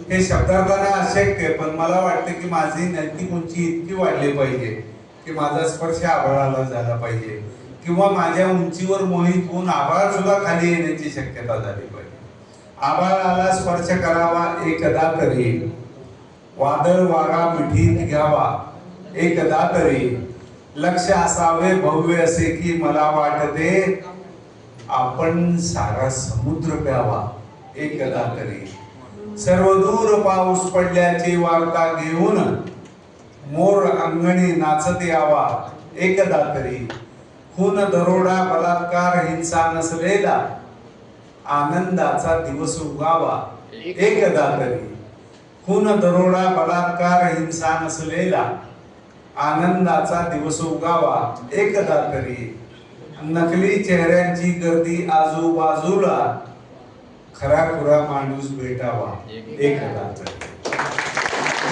हे शब्दार्थाने अशक्य, पण मला वाटतं की माझी नैतिक उंची इतकी वाढली पाहिजे की माझा स्पर्श आभाळाला झाला पाहिजे, किंवा माझ्या उंचीवर मोहित होऊन आभाळ सुद्धा खाली येण्याची शक्यता झाली पाहिजे. आभाळाला स्पर्श करावा एकदा तरी, वादळ वारा मिठीत घ्यावा एकदा तरी, लक्ष असावे भव्य असे की मला वाटते आपण सारा समुद्र प्यावा एकदा तरी. सर्वदूर पाऊस पडल्याची वार्ता घेऊन मोर अंगणी नाचत यावा एकदा तरी. खून दरोडा बलात्कार हिंसा नसलेला आनंदाचा दिवस उगावा एकदा तरी. खून दरोडा बलात्कार हिंसा नसलेला आनंदाचा दिवस उगावा एकदा तरी. नकली चेहऱ्यांची गर्दी आजूबाजूला खरा खुरा माणूस भेटावा एकदा तरी.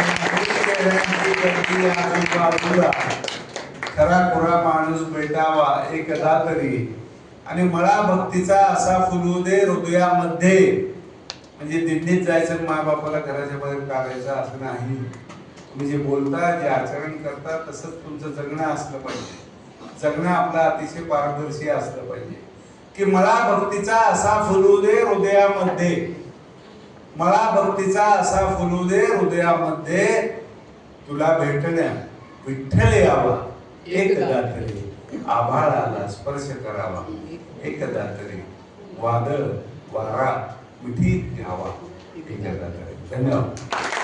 नकली चेहऱ्यांची गर्दी आजूबाजूला खरा खुरा माणूस भेटावा एकदा तरी. आणि मला भक्तीचा असा फुलू दे हृदयामध्ये, म्हणजे दिंडीत जायचं माय बापाला घराच्या बाहेर काढायचं असं नाही. तुम्ही जे बोलता जे आचरण करता तसंच तुमचं जगणं असलं पाहिजे. जगणं आपलं अतिशय पारदर्शी असलं पाहिजे की मला भक्तीचा असा फुलू दे हृदयामध्ये, मला भक्तीचा असा फुलू दे हृदयामध्ये, तुला भेटण्या विठ्ठल यावा एकदा तरी. आभाळाला स्पर्श करावा एकदा तरी, वादळ वारा मिठीत घ्यावा एकदा तरी. धन्यवाद.